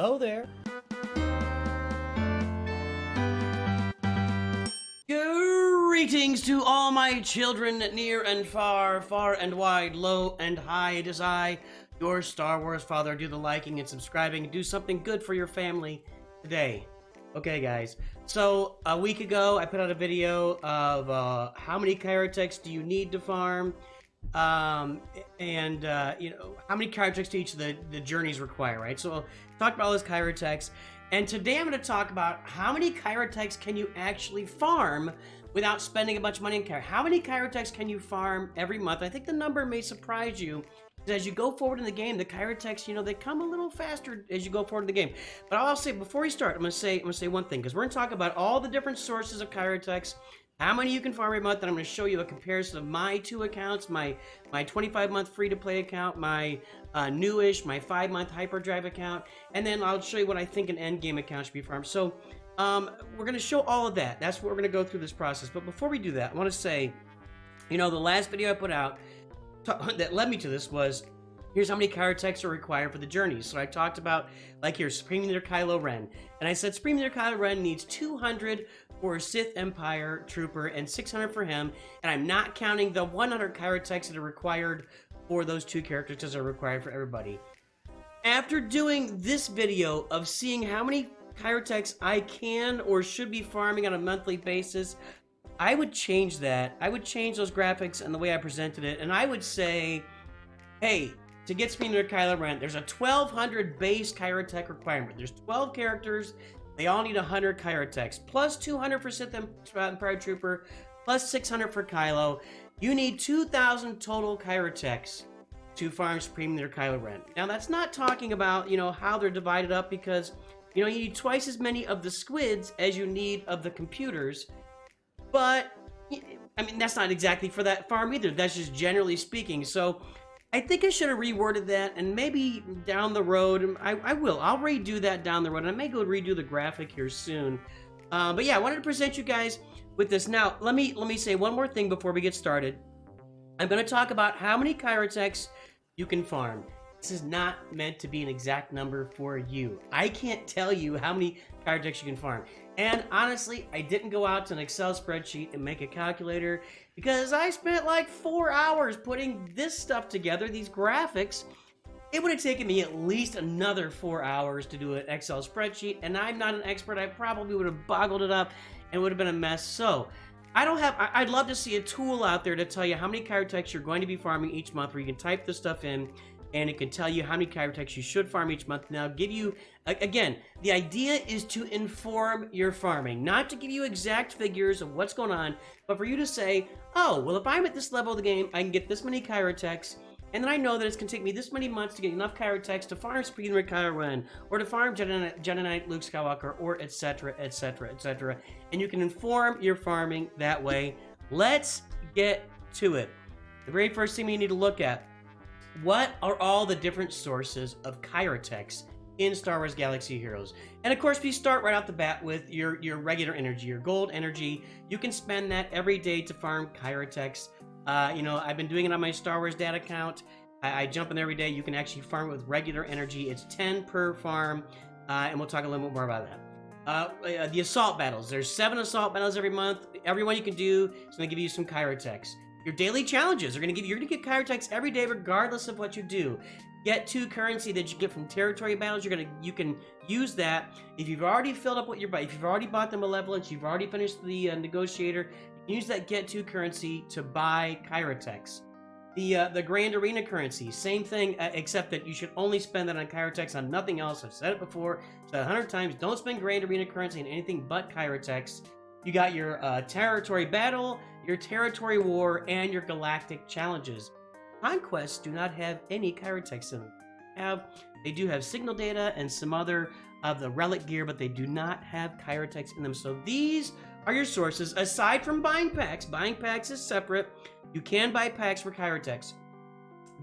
Hello there. Greetings to all my children, near and far, far and wide, low and high. It is I, your Star Wars father. Do the liking and subscribing. Do something good for your family today. Okay, guys. So, a week ago, I put out a video of how many Kyrotechs do you need to farm, and you know, how many Kyrotechs do each of the journeys require, right? So, talk about all those Kyrotechs. And today I'm going to talk about how many Kyrotechs can you actually farm without spending a bunch of money in Kyro. How many Kyrotechs can you farm every month? I think the number may surprise you. As you go forward in the game, the Kyrotechs, you know, they come a little faster as you go forward in the game. But I'll say, before we start, I'm gonna say one thing, because we're gonna talk about all the different sources of Kyrotechs, how many you can farm every month, and I'm gonna show you a comparison of my two accounts, my 25-month free-to-play account, my newish, my 5-month hyperdrive account, and then I'll show you what I think an endgame account should be farmed. So we're gonna show all of that. That's what we're gonna go through this process. But before we do that, I want to say, you know, the last video I put out that led me to this was, here's how many Kyrotechs are required for the journeys. So I talked about, like here, Supreme Leader Kylo Ren. And I said Supreme Leader Kylo Ren needs 200 for a Sith Empire Trooper and 600 for him. And I'm not counting the 100 Kyrotechs that are required for those two characters as are required for everybody. After doing this video of seeing how many Kyrotechs I can or should be farming on a monthly basis, I would change that. I would change those graphics and the way I presented it, and I would say, hey, to get Supreme Leader Kylo Ren, there's a 1200 base Kyrotech requirement. There's 12 characters. They all need 100 Kyrotechs, plus 200 for Sith Empire Trooper, plus 600 for Kylo. You need 2,000 total Kyrotechs to farm Supreme Leader Kylo Ren. Now, that's not talking about, you know, how they're divided up, because, you know, you need twice as many of the squids as you need of the computers. But, I mean, that's not exactly for that farm either. That's just generally speaking. So, I think I should have reworded that, and maybe down the road, I will. I'll redo that down the road, and I may go redo the graphic here soon. But yeah, I wanted to present you guys with this. Now, let me say one more thing before we get started. I'm going to talk about how many Kyrotechs you can farm. This is not meant to be an exact number for you. I can't tell you how many Kyrotechs you can farm. And honestly, I didn't go out to an Excel spreadsheet and make a calculator, because I spent like 4 hours putting this stuff together, these graphics. It would have taken me at least another 4 hours to do an Excel spreadsheet, and I'm not an expert. I probably would have boggled it up and would have been a mess. So I'd love to see a tool out there to tell you how many Kyrotechs you're going to be farming each month, where you can type this stuff in, and it can tell you how many Kyrotechs you should farm each month. Now, give you, again, the idea is to inform your farming, not to give you exact figures of what's going on, but for you to say, oh, well, if I'm at this level of the game, I can get this many Kyrotechs, and then I know that it's going to take me this many months to get enough Kyrotechs to farm Supreme Leader Kylo Ren, or to farm Jedi Knight Luke Skywalker, or etc., etc., etc. And you can inform your farming that way. Let's get to it. The very first thing we need to look at: what are all the different sources of Kyrotechs in Star Wars Galaxy Heroes? And of course, we start right off the bat with your regular energy, your gold energy. You can spend that every day to farm Kyrotechs. You know, I've been doing it on my Star Wars Dad account. I jump in there every day. You can actually farm it with regular energy. It's 10 per farm, and we'll talk a little bit more about that. The assault battles. There's 7 assault battles every month. Every one you can do is going to give you some Kyrotechs. Your daily challenges are going to give you, you're going to get Kyrotechs every day, regardless of what you do. Get 2 currency that you get from territory battles. You can use that if you've already filled up what you're buying. If you've already bought the malevolence, you've already finished the negotiator. You can use that get 2 currency to buy Kyrotechs. The Grand Arena currency, same thing, except that you should only spend that on Kyrotechs, on nothing else. I've said it before, said it 100 times. Don't spend Grand Arena currency on anything but Kyrotechs. You got your territory battle, your territory war, and your galactic challenges. Conquests do not have any Kyrotechs in them. They do have signal data and some other of the relic gear, but they do not have Kyrotechs in them. So these are your sources, aside from buying packs. Buying packs is separate. You can buy packs for Kyrotechs.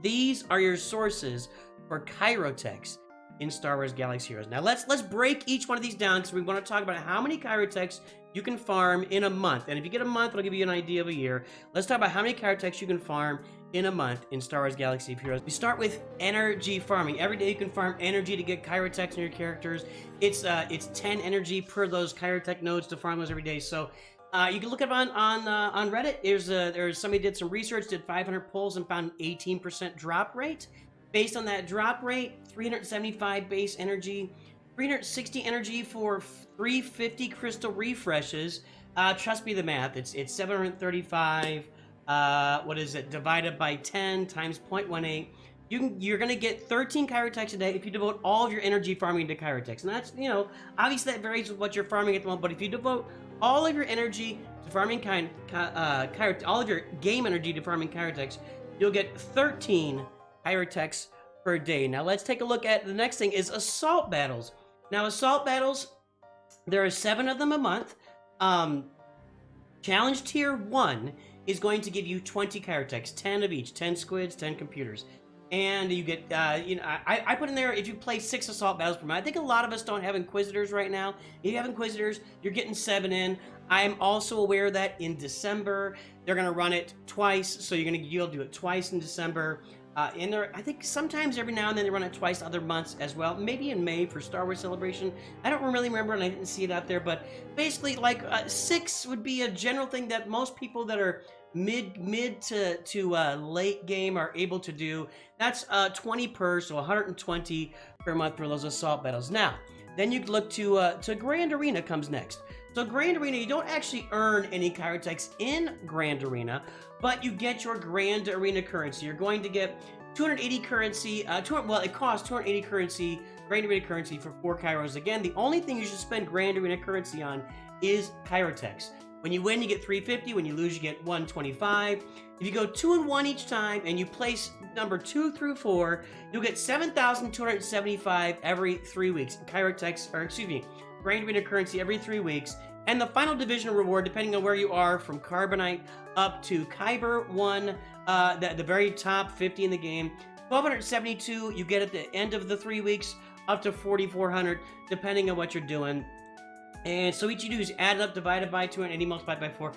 These are your sources for Kyrotechs. in Star Wars Galaxy Heroes. Now let's break each one of these down because we want to talk about how many Kyrotechs you can farm in a month. And if you get a month, it'll give you an idea of a year. Let's talk about how many Kyrotechs you can farm in a month in Star Wars Galaxy of Heroes. We start with energy farming. Every day you can farm energy to get Kyrotechs in your characters. It's 10 energy per those Kyrotech nodes to farm those every day. So you can look up on Reddit. There's somebody did some research, did 500 polls, and found an 18% drop rate. Based on that drop rate, 375 base energy, 360 energy for 350 crystal refreshes. Trust me, the math. It's 735. What is it? Divided by 10 times 0.18. You're gonna get 13 Kyrotechs a day if you devote all of your energy farming to Kyrotechs. And that's, you know, obviously that varies with what you're farming at the moment. But if you devote all of your energy to farming all of your game energy to farming Kyrotechs, you'll get 13 Kyrotechs per day. Now let's take a look at the next thing is assault battles. Now assault battles, there are 7 of them a month. Challenge tier 1 is going to give you 20 Kyrotechs, 10 of each, 10 squids, 10 computers. And you get, I put in there, if you play 6 assault battles per month. I think a lot of us don't have Inquisitors right now. If you have Inquisitors, you're getting 7 in. I'm also aware that in December, they're going to run it twice. So you'll do it twice in December. I think sometimes every now and then they run it twice other months as well. Maybe in May for Star Wars Celebration. I don't really remember and I didn't see it out there. But basically, like 6 would be a general thing that most people that are mid to late game are able to do. That's 20 per, so 120 per month for those assault battles. Now, then you look to Grand Arena comes next. So Grand Arena, you don't actually earn any Kyrotechs in Grand Arena, but you get your Grand Arena currency. You're going to get 280 currency. It costs 280 currency, Grand Arena currency for 4 Kyros. Again, the only thing you should spend Grand Arena currency on is Kyrotechs. When you win, you get 350. When you lose, you get 125. If you go 2 and 1 each time, and you place number 2 through 4, you'll get 7,275 every 3 weeks. Kyrotechs, or excuse me, Grand Arena currency every 3 weeks. And the final divisional reward, depending on where you are, from Carbonite up to Kyber 1, the very top 50 in the game. 1,272 you get at the end of the 3 weeks, up to 4,400, depending on what you're doing. And so what you do is add it up, divided by 280, multiplied by 4.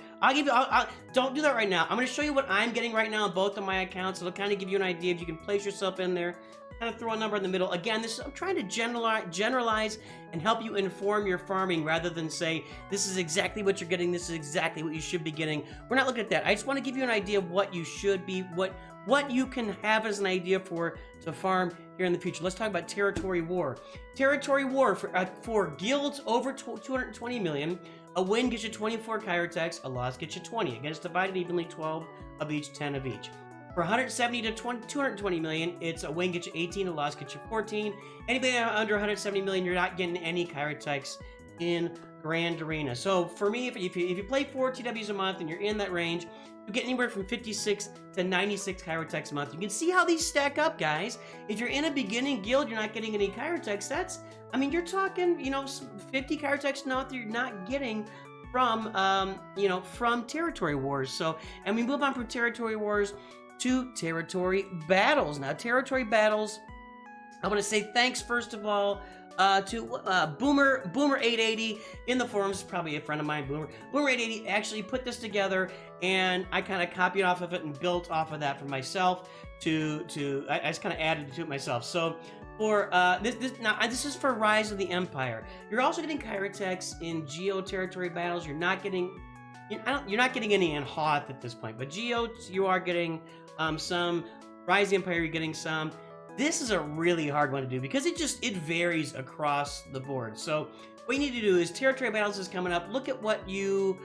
Don't do that right now. I'm going to show you what I'm getting right now on both of my accounts. It'll kind of give you an idea if you can place yourself in there. Kind of throw a number in the middle. Again, I'm trying to generalize and help you inform your farming rather than say, this is exactly what you're getting, this is exactly what you should be getting. We're not looking at that. I just want to give you an idea of what you should be, what you can have as an idea to farm here in the future. Let's talk about Territory War. Territory War, for guilds over 220 million, a win gets you 24 Kyrotechs, a loss gets you 20. Again, it's divided evenly, 12 of each, 10 of each. For 170 to 220 million, it's a win gets you 18, a loss gets you 14. Anybody under 170 million, you're not getting any Kyrotechs in Grand Arena. So for me, if you play 4 TWs a month and you're in that range, you get anywhere from 56 to 96 Kyrotechs a month. You can see how these stack up, guys. If you're in a beginning guild, you're not getting any Kyrotechs. You're talking, 50 Kyrotechs now that you're not getting from, from Territory Wars. So, and we move on from Territory Wars to Territory Battles. Now, Territory Battles, I want to say thanks, first of all, to Boomer880 in the forums, probably a friend of mine, Boomer880 actually put this together, and I kind of copied off of it and built off of that for myself. I just kind of added to it myself. So for this is for Rise of the Empire. You're also getting Kyrotechs in Geo Territory Battles. You're not getting any in Hoth at this point, but Geo you are getting some. Rise of the Empire, you're getting some. This is a really hard one to do because it varies across the board. So what you need to do is Territory Battles is coming up. Look at what you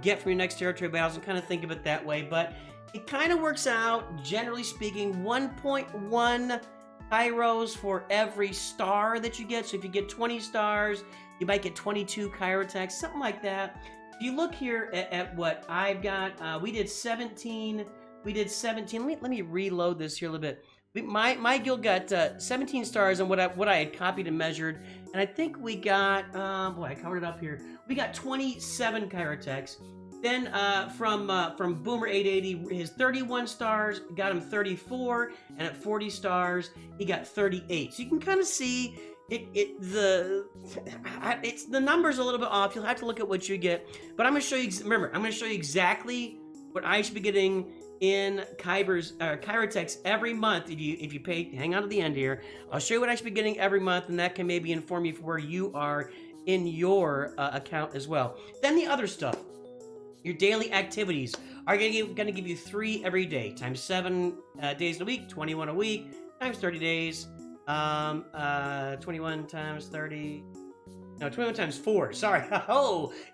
get from your next Territory Battles and kind of think of it that way. But it kind of works out, generally speaking, 1.1 Kyros for every star that you get. So if you get 20 stars, you might get 22 Kyrotechs, something like that. If you look here at what I've got, we did 17. Let me reload this here a little bit. My guild got 17 stars on what I had copied and measured, and I think we got I covered it up here. We got 27 Kyrotechs. Then from Boomer 880, his 31 stars got him 34, and at 40 stars he got 38. So you can kind of see the numbers a little bit off. You'll have to look at what you get, but I'm going to show you. Remember, I'm going to show you exactly what I should be getting in Kyrotechs every month. If you pay, hang on to the end here. I'll show you what I should be getting every month, and that can maybe inform you for where you are in your account as well. Then the other stuff. Your daily activities are going to give you 3 every day, times 7 days a week, 21 a week, times 30 days, 21 times 30, no, 21 times 4, sorry,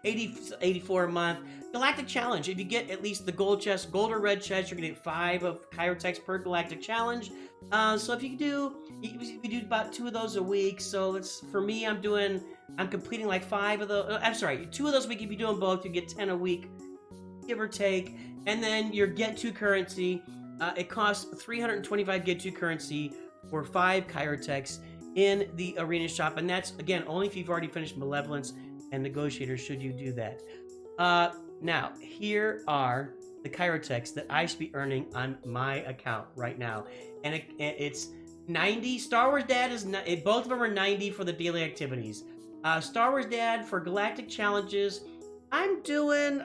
84 a month. Galactic Challenge, if you get at least the gold chest, gold or red chest, you're going to get 5 of Kyrotechs per Galactic Challenge. So if you do about 2 of those a week, so for me, I'm completing like 5 of those, I'm sorry, 2 of those a week. If you do them both, you get 10 a week, give or take. And then your Get 2 currency, it costs 325 Get 2 currency for 5 Kyrotechs in the arena shop, and that's again only if you've already finished Malevolence and Negotiator, should you do that. Now here are the Kyrotechs that I should be earning on my account right now, and it's 90. Star Wars Dad is both of them are 90 for the daily activities. Star Wars Dad for Galactic Challenges, I'm doing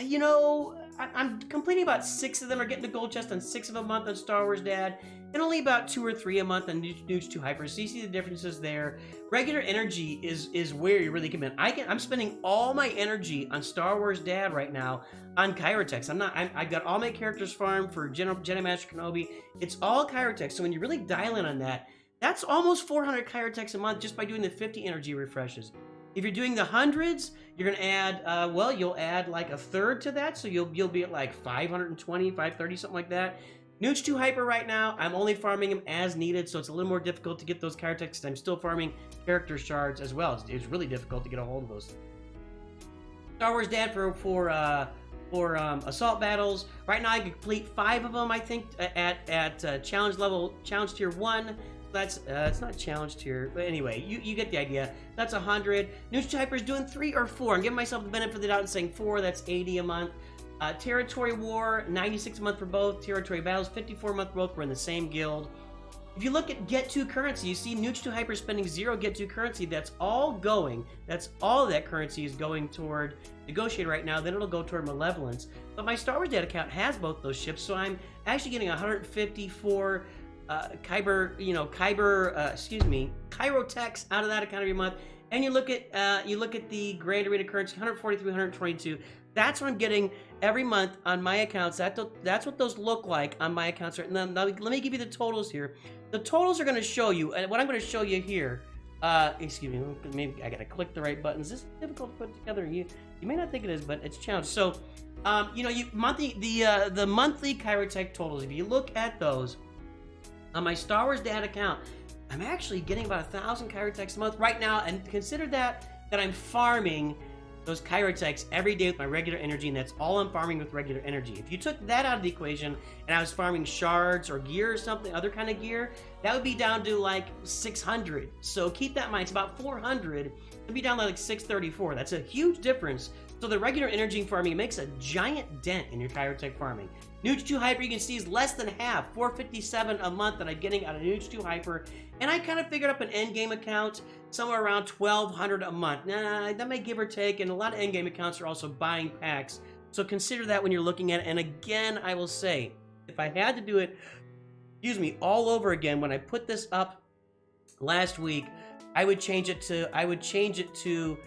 you know, I'm completing about 6 of them, or getting the gold chest on 6 of a month on Star Wars Dad, and only about 2 or 3 a month on Newt 2 Hyper. So you see the differences there. Regular energy is where you really come in. I'm spending all my energy on Star Wars Dad right now on Kyrotechs. I've got all my characters farmed for Jedi Master Kenobi. It's all Kyrotechs. So when you really dial in on that, that's almost 400 Kyrotechs a month just by doing the 50 energy refreshes. If you're doing the hundreds, you're gonna add, you'll add like a third to that, so you'll be at like 520, 530, something like that. Newt 2 Hyper right now, I'm only farming them as needed, so it's a little more difficult to get those Kyrotechs. I'm still farming character shards as well. It's really difficult to get a hold of those. Star Wars Dad for assault battles. Right now I can complete 5 of them, I think, at challenge tier 1. That's it's not challenge tier, but anyway, you get the idea. That's 100. Newt 2 Hyper is doing 3 or 4. I'm giving myself the benefit of the doubt and saying 4. That's 80 a month. Territory War, 96 a month for both. Territory Battles, 54 a month for both. We're in the same guild. If you look at Get 2 currency, you see Newt 2 Hyper spending 0 Get 2 currency. That's all of that currency is going toward Negotiator right now. Then it'll go toward Malevolence. But my Star Wars Dad account has both those ships, so I'm actually getting 154 Kyrotechs out of that account every month. And you look at the Grand Arena currency, 143, 122. That's what I'm getting every month on my accounts. That's what those look like on my accounts. Now, let me give you the totals here. The totals are going to show you, and what I'm going to show you here. Excuse me, maybe I got to click the right buttons. This is difficult to put together. You may not think it is, but it's a challenge. So, the monthly Kyrotech totals. If you look at those on my Star Wars Dad account, I'm actually getting about 1,000 Kyrotechs a month right now, and consider that I'm farming those Kyrotechs every day with my regular energy, and that's all I'm farming with regular energy. If you took that out of the equation and I was farming shards or gear or something, other kind of gear, that would be down to like 600. So keep that in mind. It's about 400. It'd be down to like 634. That's a huge difference. So the regular energy farming makes a giant dent in your Kyrotech farming. Newt 2 Hyper, you can see, is less than half, 457 a month that I'm getting out of Newt 2 Hyper. And I kind of figured up an endgame account somewhere around 1,200 a month. Nah, that may give or take, and a lot of endgame accounts are also buying packs. So consider that when you're looking at it. And again, I will say, if I had to do it, all over again, when I put this up last week, I would change it to,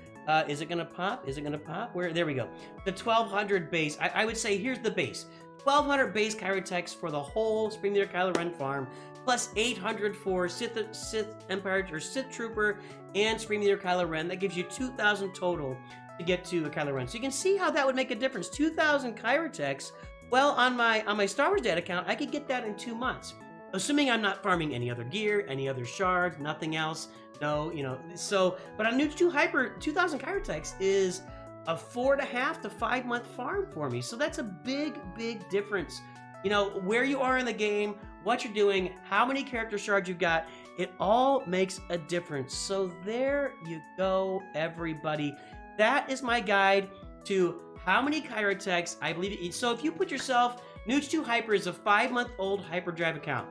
is it gonna pop? Is it gonna pop? There we go. The 1,200 base. I would say here's the base. 1,200 base Kyrotechs for the whole Supreme Leader Kylo Ren farm, plus 800 for Sith Empire or Sith Trooper and Supreme Leader Kylo Ren. That gives you 2,000 total to get to a Kylo Ren. So you can see how that would make a difference. 2,000 Kyrotechs. Well, on my Star Wars Dad account, I could get that in 2 months, assuming I'm not farming any other gear, any other shards, nothing else. No, but on Newt 2 Hyper, 2,000 Kyrotechs is a 4.5 to 5 month farm for me. So that's a big difference. Where you are in the game, what you're doing, how many character shards you've got, it all makes a difference. So there you go, everybody. That is my guide to how many Kyrotechs, I believe, so if you put yourself, Nuge 2 Hyper is a 5-month-old hyperdrive account.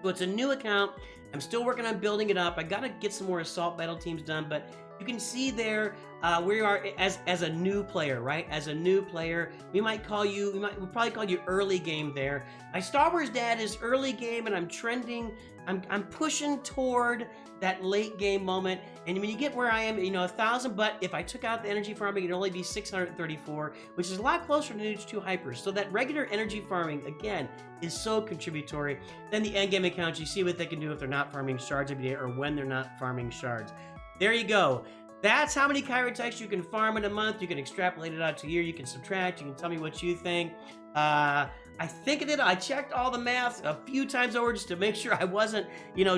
So it's a new account. I'm still working on building it up. I gotta get some more assault battle teams done, but you can see there where you are as a new player, right? As a new player, we'll probably call you early game there. My Star Wars dad is early game, and I'm trending. I'm pushing toward that late game moment. And when you get where I am, 1,000, but if I took out the energy farming, it'd only be 634, which is a lot closer to Nuge 2 Hyper. So that regular energy farming, again, is so contributory. Then the end game accounts, you see what they can do if they're not farming shards every day or when they're not farming shards. There you go. That's how many Kyrotechs you can farm in a month. You can extrapolate it out to a year. You can subtract. You can tell me what you think. I think I checked all the math a few times over just to make sure I wasn't,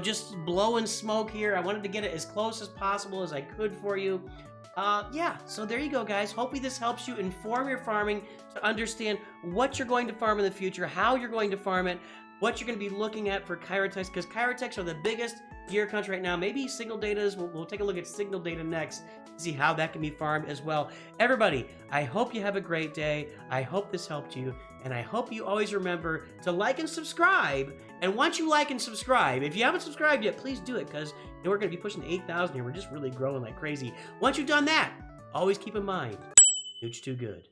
just blowing smoke here. I wanted to get it as close as possible as I could for you. Yeah, so there you go, guys. Hopefully this helps you inform your farming to understand what you're going to farm in the future, how you're going to farm it, what you're going to be looking at for Kyrotechs, because Kyrotechs are the biggest gear crunch right now. Maybe signal data is, we'll take a look at signal data next to see how that can be farmed as well. Everybody, I hope you have a great day. I hope this helped you, and I hope you always remember to like and subscribe. And once you like and subscribe, if you haven't subscribed yet, please do it, because we're going to be pushing 8,000 here. We're just really growing like crazy. Once you've done that, always keep in mind, Nuge 2 good.